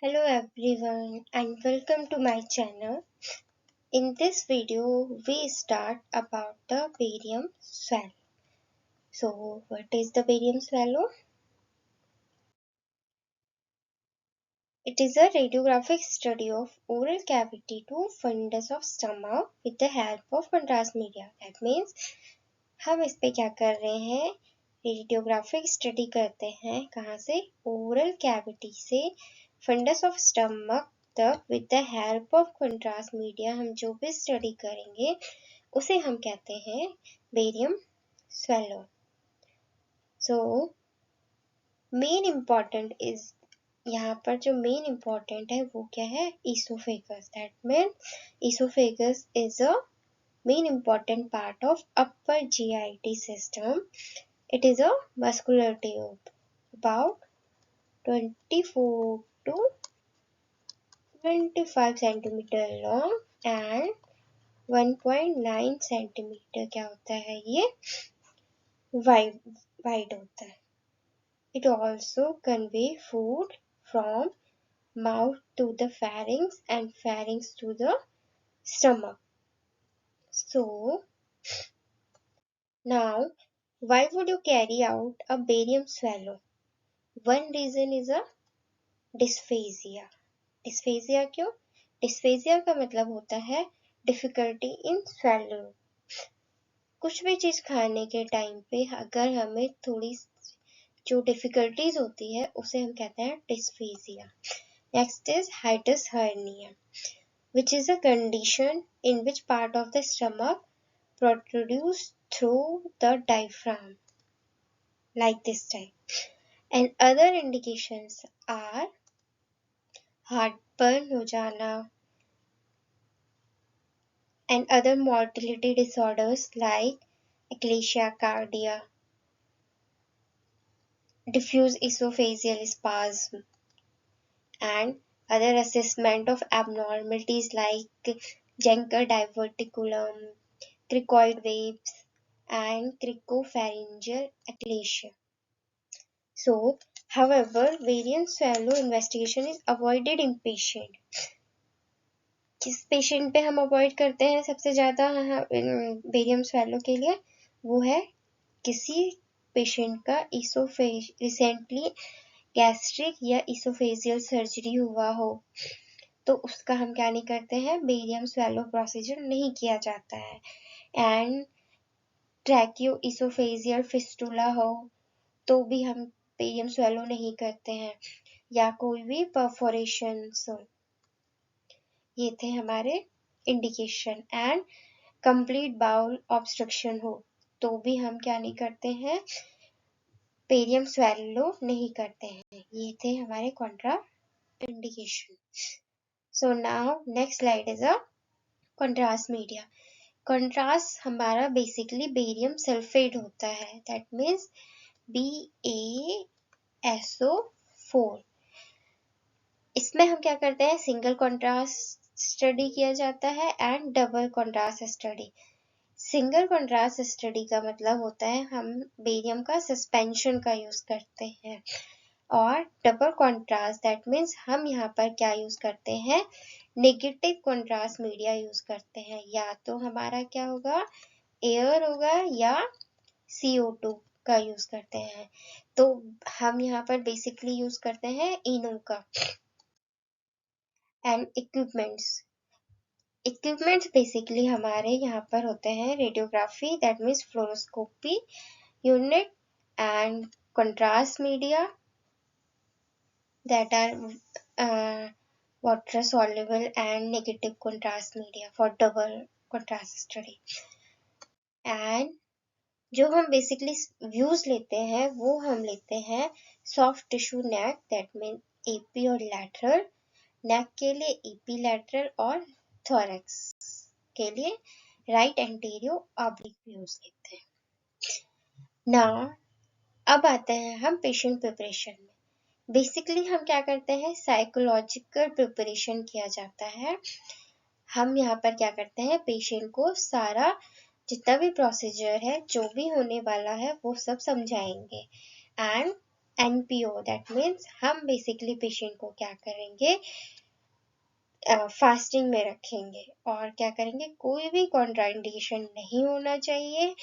Hello everyone and welcome to my channel. In this video we start about the barium swallow. So what is the barium swallow? It is a radiographic study of oral cavity to fundus of stomach with the help of contrast media. That means हम इस पे क्या कर रहे हैं, radiographic study करते हैं कहाँ से, ओरल कैविटी से फंडस ऑफ स्टमक तक with the help of contrast media. हम जो भी स्टडी करेंगे उसे हम कहते हैं barium swallow. So main important is, यहाँ पर जो मेन इम्पॉर्टेंट है वो क्या है, oesophagus. That mean oesophagus is a main important part of upper GIT system. It is a muscular tube about 24 to 25 centimeter long and 1.9 centimeter क्या होता है ये wide होता है. It also convey food from mouth to the pharynx and pharynx to the stomach. So now, why would you carry out a barium swallow? One reason is a dysphagia. Dysphagia क्यों? Dysphagia का मतलब होता है difficulty in swallowing. कुछ भी चीज खाने के टाइम पे अगर हमें थोड़ी जो डिफिकल्टीज होती है उसे हम कहते हैं dysphagia. Next is hiatus hernia, which is a condition in which part of the stomach protrudes through the diaphragm, like this type. And other indications are heartburn हो जाना and other motility disorders like eclasia cardia, diffuse esophageal spasm, and other assessment of abnormalities like Jenker diverticulum, cricoid waves, and cricopharyngeal eclasia. So, however, variant swallow investigation is avoided in patient. किस patient पे हम avoid करते हैं सबसे ज्यादा barium swallow के लिए, वो है किसी पेशेंट का रिसेंटली गैस्ट्रिक या इसोफेजियल सर्जरी हुआ हो, तो उसका हम क्या नहीं करते हैं, बेरियम स्वैलो प्रोसीजर नहीं किया जाता है. एंड ट्रैकियो इसोफेजियल फिस्टुला हो तो भी हम बेरियम स्वैलो नहीं करते हैं, या कोई भी परफोरेशन हो. ये थे हमारे indication. And complete bowel obstruction हो तो भी हम क्या नहीं करते हैं, बेरियम स्वैलो नहीं करते हैं. ये थे हमारे Contra indication. So now next slide is a contrast media. Contrast हमारा बेसिकली बेरियम सल्फेट होता है. That means BaSO4. इसमें हम क्या करते हैं, सिंगल कंट्रास्ट स्टडी किया जाता है and double contrast study. Single contrast study का मतलब होता है हम बेरियम का सस्पेंशन का यूज करते हैं, और डबल कंट्रास्ट दैट मीन्स हम यहाँ पर क्या यूज करते हैं, नेगेटिव कंट्रास्ट मीडिया यूज करते हैं. या तो हमारा क्या होगा, एयर होगा या CO2 का यूज करते हैं. तो हम यहाँ पर बेसिकली यूज करते हैं इनो का. एंड इक्विपमेंट्स बेसिकली हमारे यहाँ पर होते हैं radiography that means fluoroscopy unit and contrast media that are water soluble and negative contrast media for double contrast study. And जो हम बेसिकली व्यूज लेते हैं वो हम लेते हैं soft tissue neck that mean AP और लैटरल. नेक के लिए EP लैटरल और थोरैक्स के लिए राइट एंटीरियो ऑब्लिक व्यूज लेते हैं. नाउ अब आते हैं हम पेशेंट प्रिपरेशन में. बेसिकली हम क्या करते हैं, साइकोलॉजिकल प्रिपरेशन किया जाता है. हम यहाँ पर क्या करते हैं, पेशेंट को सारा जितना भी प्रोसीजर है, जो भी होने वाला है वो सब समझाएंगे. एंड NPO, दैट मीन्स हम बेसिकली पेशेंट को क्या करेंगे, फास्टिंग में रखेंगे और क्या करेंगे, कोई भी कॉन्ट्राइंडिकेशन नहीं होना चाहिए,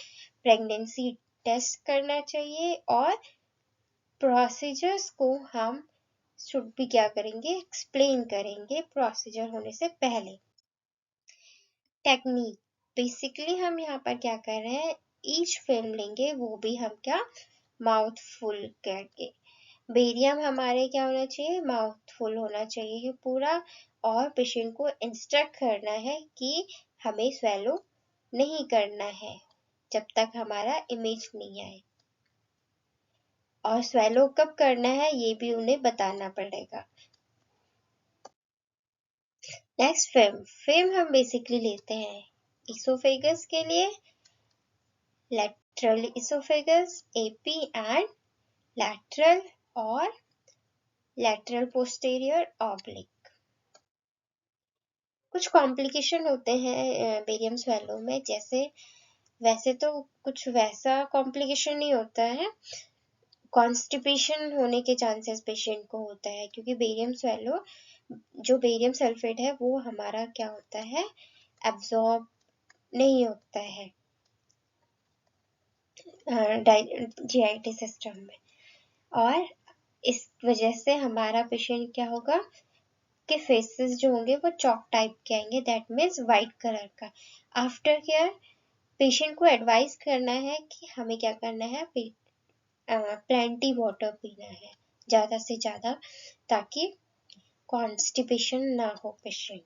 प्रेगनेंसी टेस्ट करना चाहिए और प्रोसीजर्स को हम शुड भी क्या करेंगे, एक्सप्लेन करेंगे प्रोसीजर होने से पहले। टेक्निक, बेसिकली हम यहाँ पर क्या कर रहे हैं, ईच फिल्म लेंगे, वो भी हम क्या, माउथ फुल करके। बेरियम हमारे क्या होना चाहिए, माउथ फुल होना चाहिए पूरा, और पेशेंट को इंस्ट्रक्ट करना है कि हमें स्वेलो नहीं करना है जब तक हमारा इमेज नहीं आए, और स्वेलो कब करना है ये भी उन्हें बताना पड़ेगा। नेक्स्ट फेम हम बेसिकली लेते हैं इसोफेगस के लिए, lateral oesophagus AP and lateral और लैटरल पोस्टीरियर ऑब्लिक। कुछ कॉम्प्लिकेशन होते हैं बेरियम स्वेलो में, जैसे वैसे तो कुछ वैसा कॉम्प्लिकेशन नहीं होता है, कॉन्स्टिपेशन होने के चांसेस पेशेंट को होता है, क्योंकि बेरियम स्वेलो, जो बेरियम सल्फेट है वो हमारा क्या होता है, एब्जॉर्ब नहीं होता है जीआईटी सिस्टम में, और इस वजह से हमारा पेशेंट क्या होगा कि फेसेस जो होंगे वो चॉक टाइप के आएंगे, दैट मीन्स वाइट कलर का। आफ्टर केयर पेशेंट को एडवाइस करना है कि हमें क्या करना है, प्लेंटी वाटर पीना है ज़्यादा से ज़्यादा, ताकि कॉन्स्टिपेशन ना हो पेशेंट